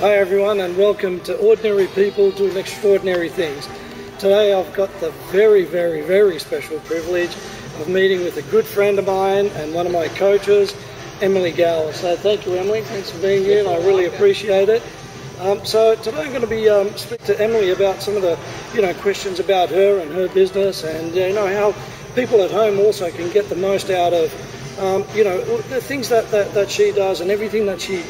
Hi everyone, and welcome to Ordinary People Doing Extraordinary Things. Today I've got the very, very, very special privilege of meeting with a good friend of mine and one of my coaches, Emily Gower. So thank you, Emily. Thanks for being here, and I really appreciate it. So today I'm going to be speaking to Emily about some of the questions about her and her business, and how people at home also can get the most out of the things that she does and everything that she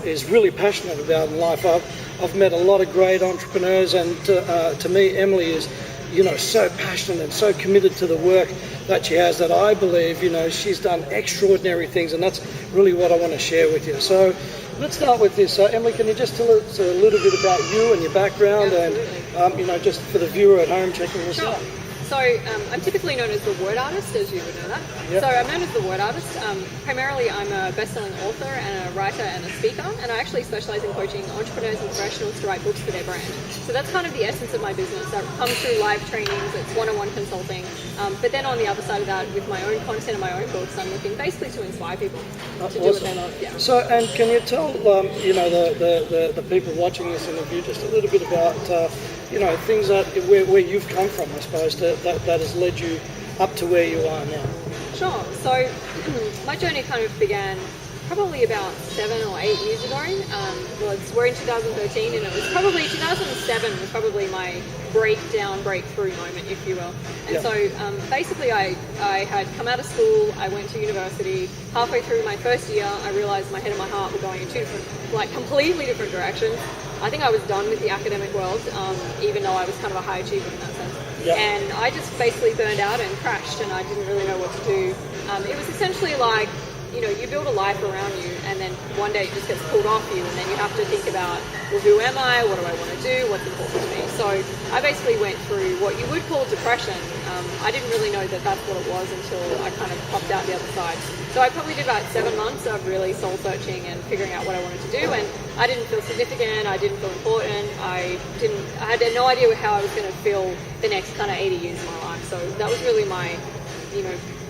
is really passionate about in life. I've met a lot of great entrepreneurs, and to me, Emily is so passionate and so committed to the work that she has that I believe she's done extraordinary things, and that's really what I want to share with you. So let's start with this. Emily, can you just tell us a little bit about you and your background? Absolutely. And just for the viewer at home checking this out. So I'm typically known as the word artist, as you would know that. Yep. So I'm known as the word artist. Primarily, I'm a best-selling author and a writer and a speaker, and I actually specialize in coaching entrepreneurs and professionals to write books for their brand. So that's kind of the essence of my business. That comes through live trainings, it's one-on-one consulting. But then on the other side of that, with my own content and my own books, I'm looking basically to inspire people to do what they love. Yeah. So, and can you tell the people watching this interview just a little bit about things that where you've come from, I suppose, that has led you up to where you are now? Sure. So my journey kind of began probably about 7 or 8 years ago. We're in 2013, and it was probably 2007 was probably my breakthrough moment, if you will. And so basically I had come out of school, I went to university. Halfway through my first year, I realized my head and my heart were going in two different, completely different directions. I think I was done with the academic world, even though I was kind of a high achiever in that sense. Yep. And I just basically burned out and crashed, and I didn't really know what to do. It was essentially like, you build a life around you, and then one day it just gets pulled off you, and then you have to think about, well, who am I? What do I want to do? What's important to me? So I basically went through what you would call depression. I didn't really know that that's what it was until I kind of popped out the other side. So I probably did about 7 months of really soul searching and figuring out what I wanted to do, and I didn't feel significant, I didn't feel important, I had no idea how I was going to feel the next kind of 80 years of my life. So that was really my,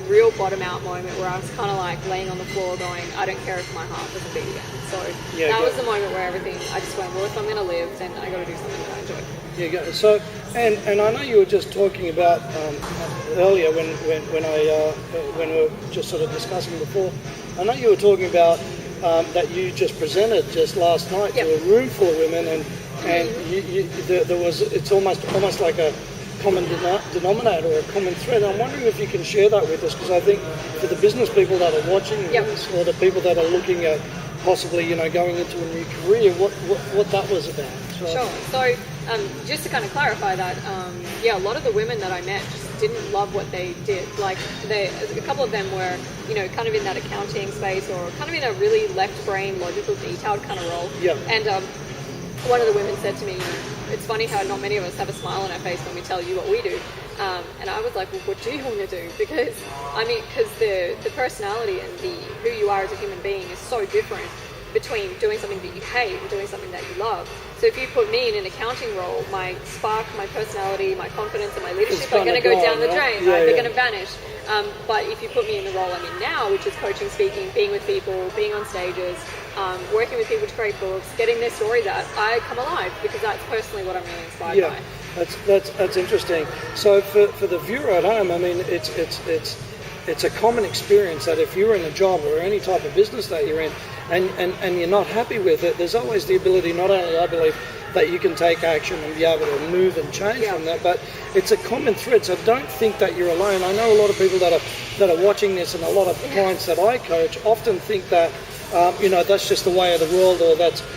real bottom out moment where I was kind of like laying on the floor going, I don't care if my heart doesn't beat again. So that was the moment where everything, I just went, well, if I'm going to live, then I got to do something that I enjoy. Yeah, go. So, and I know you were just talking about earlier when we were just sort of discussing before. I know you were talking about that you just presented just last night to a room full of women, and there was, it's almost like a common denominator or a common thread. I'm wondering if you can share that with us, because I think for the business people that are watching this, or the people that are looking at possibly going into a new career, what that was about. Sure. So just to kind of clarify that, a lot of the women that I met just didn't love what they did. Like a couple of them were kind of in that accounting space, or kind of in a really left brain, logical, detailed kind of role. Yeah. And one of the women said to me, it's funny how not many of us have a smile on our face when we tell you what we do. And I was like, well, what do you want to do? Because the personality and who you are as a human being is so different between doing something that you hate and doing something that you love. So if you put me in an accounting role, my spark, my personality, my confidence, and my leadership are going to go down the drain, right? They're going to vanish. But if you put me in the role I'm in now, which is coaching, speaking, being with people, being on stages, working with people to create books, getting their stories out, I come alive, because that's personally what I'm really inspired by. That's interesting. So for the viewer at home, I mean, it's a common experience that if you're in a job or any type of business that you're in, and you're not happy with it, there's always the ability, not only I believe, that you can take action and be able to move and change from that, but it's a common thread. So don't think that you're alone. I know a lot of people that are watching this, and a lot of clients that I coach often think that that's just the way of the world,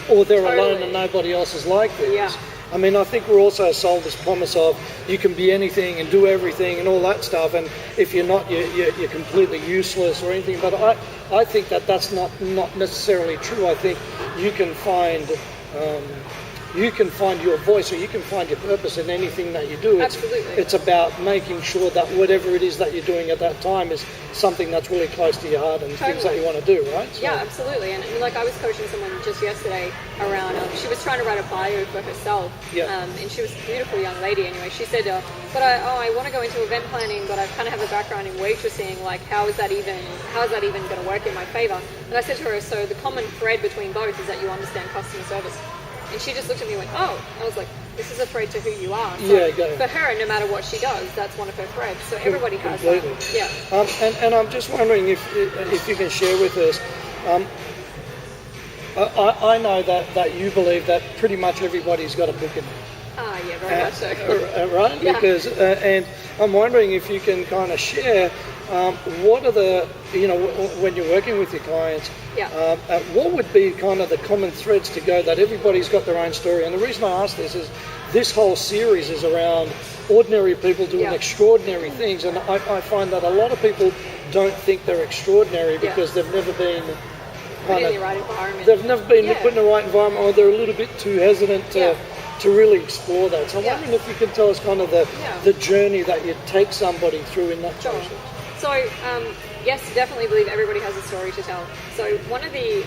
or they're alone and nobody else is like this. Yeah. I mean, I think we're also sold this promise of you can be anything and do everything and all that stuff, and if you're not, you're completely useless or anything. But I think that's not necessarily true. I think you can find you can find your voice, or you can find your purpose in anything that you do. Absolutely. It's about making sure that whatever it is that you're doing at that time is something that's really close to your heart and things that you want to do, right? So, yeah, absolutely. And like I was coaching someone just yesterday around, she was trying to write a bio for herself, and she was a beautiful young lady anyway. She said, but I want to go into event planning, but I kind of have a background in waitressing. Like, how is that even going to work in my favor? And I said to her, so the common thread between both is that you understand customer service. And she just looked at me and went, oh. I was like, this is a thread to who you are. So for her, no matter what she does, that's one of her threads. So everybody has that. Yeah. And I'm just wondering if you can share with us, I know that you believe that pretty much everybody's got a book in there. Yeah, very much so. Right? Yeah. Because, and I'm wondering if you can kind of share what are the, when you're working with your clients, what would be kind of the common threads to go that everybody's got their own story? And the reason I ask this is this whole series is around ordinary people doing extraordinary things. And I find that a lot of people don't think they're extraordinary because they've never been put in the right environment. They've never been put in the right environment, or they're a little bit too hesitant to really explore that. So I'm wondering if you can tell us kind of the journey that you take somebody through in that process. So, yes, definitely believe everybody has a story to tell. So one of the,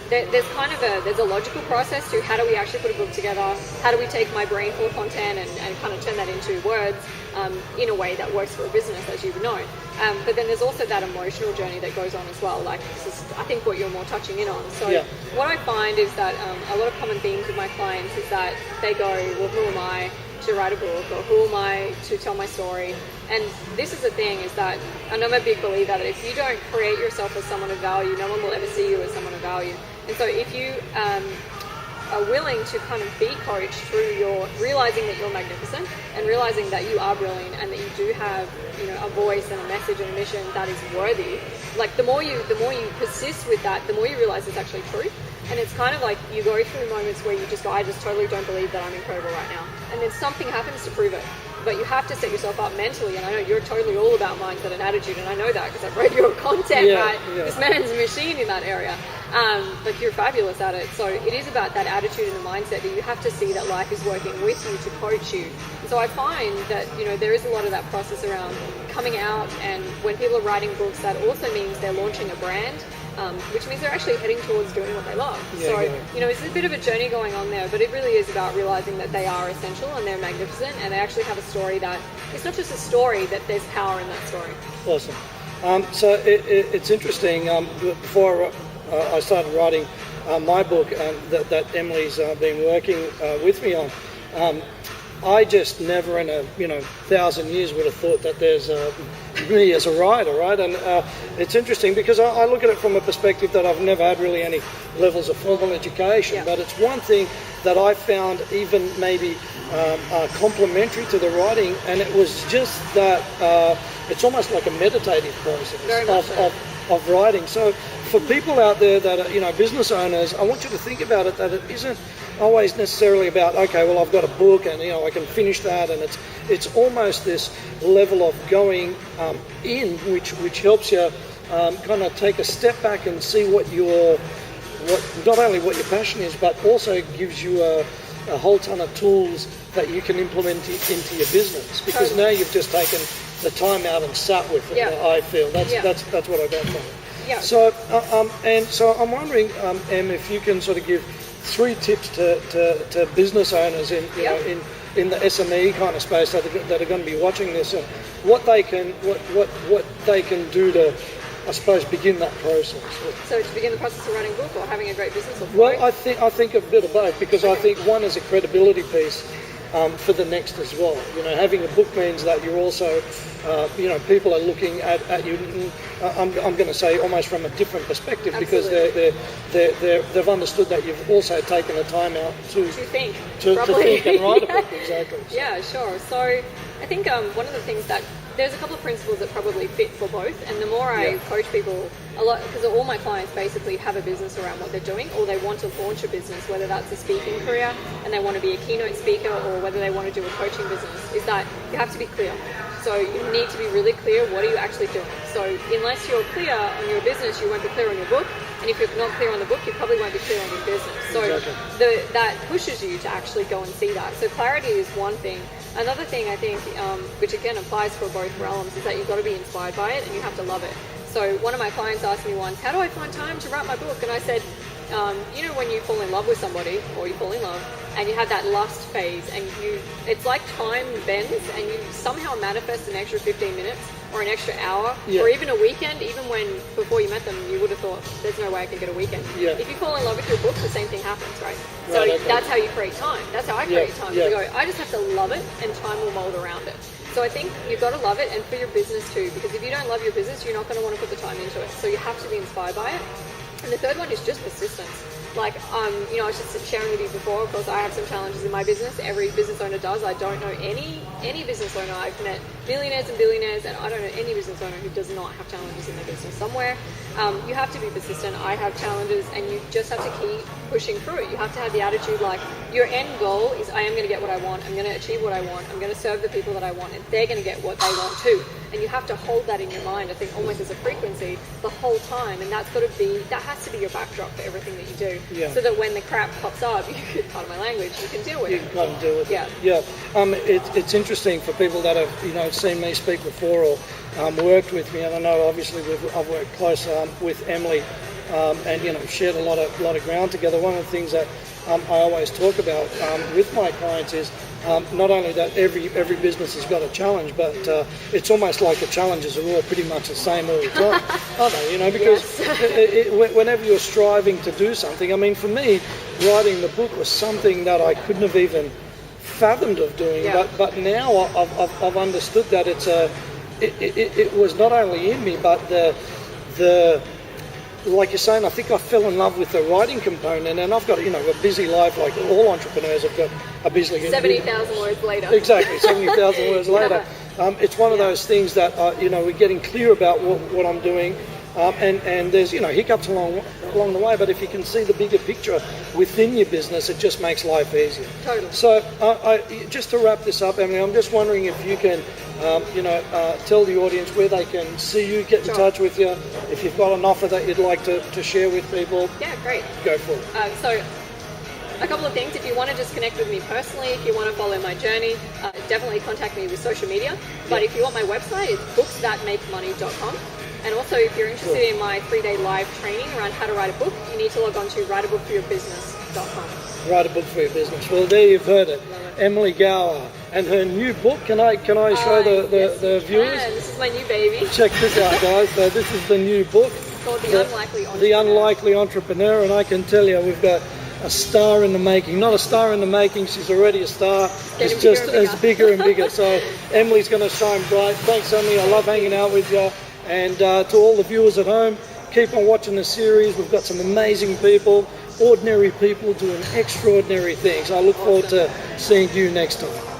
there's a logical process to how do we actually put a book together, how do we take my brain full content and kind of turn that into words in a way that works for a business, as you would know. But then there's also that emotional journey that goes on as well. Like, this is, I think, what you're more touching in on. So what I find is that a lot of common themes with my clients is that they go, well, who am I to write a book, or who am I to tell my story? And this is the thing, is that, and I'm a big believer that if you don't create yourself as someone of value, no one will ever see you as someone of value. And so if you are willing to kind of be coached through your realizing that you're magnificent and realizing that you are brilliant and that you do have, a voice and a message and a mission that is worthy, like the more you persist with that, the more you realize it's actually true. And it's kind of like you go through moments where you just go, I just totally don't believe that I'm incredible right now. And then something happens to prove it. But you have to set yourself up mentally, and I know you're totally all about mindset and attitude, and I know that because I've read your content, right? Yeah. This man's a machine in that area. Like, you're fabulous at it. So it is about that attitude and the mindset that you have to see that life is working with you to coach you. And so I find that, there is a lot of that process around coming out, and when people are writing books, that also means they're launching a brand. Which means they're actually heading towards doing what they love. It's a bit of a journey going on there, but it really is about realizing that they are essential and they're magnificent, and they actually have a story that, it's not just a story, that there's power in that story. Awesome. So it's interesting, before I started writing my book that Emily's been working with me on, I just never in 1,000 years would have thought that there's me as a writer, right? And it's interesting because I look at it from a perspective that I've never had really any levels of formal education, but it's one thing that I found even maybe complementary to the writing, and it was just that it's almost like a meditative process of writing. So for people out there that are, business owners, I want you to think about it, that it isn't always necessarily about, okay, well, I've got a book and, I can finish that, and it's almost this level of going in, which helps you kind of take a step back and see what not only what your passion is, but also gives you a whole ton of tools that you can implement into your business, because now you've just taken the time out and sat with it. I feel that's what I got from it. Yeah. So so I'm wondering, Em, if you can sort of give 3 tips to business owners in the SME kind of space that are going to be watching this, and what they can do to, I suppose, begin that process. So to begin the process of writing a book, or having a great business, or both? Well, I think a bit of both, because I think one is a credibility piece for the next as well. Having a book means that you're also, people are looking at you. I'm going to say almost from a different perspective, because they've understood that you've also taken the time out to think and write a book. Exactly. So. Yeah, sure. So I think one of the things that there's a couple of principles that probably fit for both, and the more I coach people a lot, because all my clients basically have a business around what they're doing, or they want to launch a business, whether that's a speaking career and they want to be a keynote speaker, or whether they want to do a coaching business, is that you have to be clear. So you need to be really clear, what are you actually doing? So unless you're clear on your business, you won't be clear on your book. And if you're not clear on the book, you probably won't be clear on your business. So that pushes you to actually go and see that. So clarity is one thing. Another thing I think, which again applies for both realms, is that you've got to be inspired by it and you have to love it. So one of my clients asked me once, how do I find time to write my book? And I said, you know when you fall in love with somebody, or you fall in love, and you have that lust phase, and it's like time bends, and you somehow manifest an extra 15 minutes, or an extra hour, or even a weekend, even when before you met them, you would have thought, there's no way I can get a weekend. If you fall in love with your book, the same thing happens, right? So that's how you create time. That's how I create time. I just have to love it, and time will mold around it. So I think you've got to love it, and for your business too, because if you don't love your business, you're not going to want to put the time into it. So you have to be inspired by it. And the third one is just persistence. Like, I was just sharing with you before, of course, I have some challenges in my business. Every business owner does. I don't know any business owner. I've met millionaires and billionaires, and I don't know any business owner who does not have challenges in their business somewhere. You have to be persistent. I have challenges, and you just have to keep pushing through it. You have to have the attitude like, your end goal is, I am going to get what I want. I'm going to achieve what I want. I'm going to serve the people that I want, and they're going to get what they want too. And you have to hold that in your mind, I think, almost as a frequency the whole time. And that has to be your backdrop for everything that you do. So that when the crap pops up, pardon my language, you can deal with it. You can kind of deal with it. It's interesting for people that have, seen me speak before or worked with me. And I know, obviously, I've worked close with Emily and, shared a lot of ground together. One of the things that I always talk about with my clients is not only that every business has got a challenge, but it's almost like the challenges are all pretty much the same all the time, aren't they? Because whenever you're striving to do something, I mean, for me, writing the book was something that I couldn't have even fathomed of doing, but now I've understood that it was not only in me, but the like you're saying, I think I fell in love with the writing component, and I've got a busy life like all entrepreneurs have got a busy 70,000 words later. Exactly, 70,000 words later. It's one of those things that we're getting clear about what I'm doing, and there's hiccups along the way, but if you can see the bigger picture within your business, it just makes life easier. Totally. So just to wrap this up, Emily, I'm just wondering if you can tell the audience where they can see you, get in touch with you, if you've got an offer that you'd like to share with people. Yeah, great. Go for it. So a couple of things. If you want to just connect with me personally, if you want to follow my journey, definitely contact me with social media. But if you want my website, it's booksthatmakemoney.com. And also, if you're interested in my 3-day live training around how to write a book, you need to log on to writeabookforyourbusiness.com. Write a book for your business. Well, there you've heard it. Emily Gower and her new book. Can I show the viewers? This is my new baby. Check this out, guys. So this is the new book. It's called The Unlikely Entrepreneur. The Unlikely Entrepreneur, and I can tell you, we've got a star in the making. Not a star in the making, she's already a star. It's just as bigger and bigger. So Emily's going to shine bright. Thanks, Emily. I love hanging out with you. And to all the viewers at home, keep on watching the series. We've got some amazing people, ordinary people doing extraordinary things. I look forward to seeing you next time.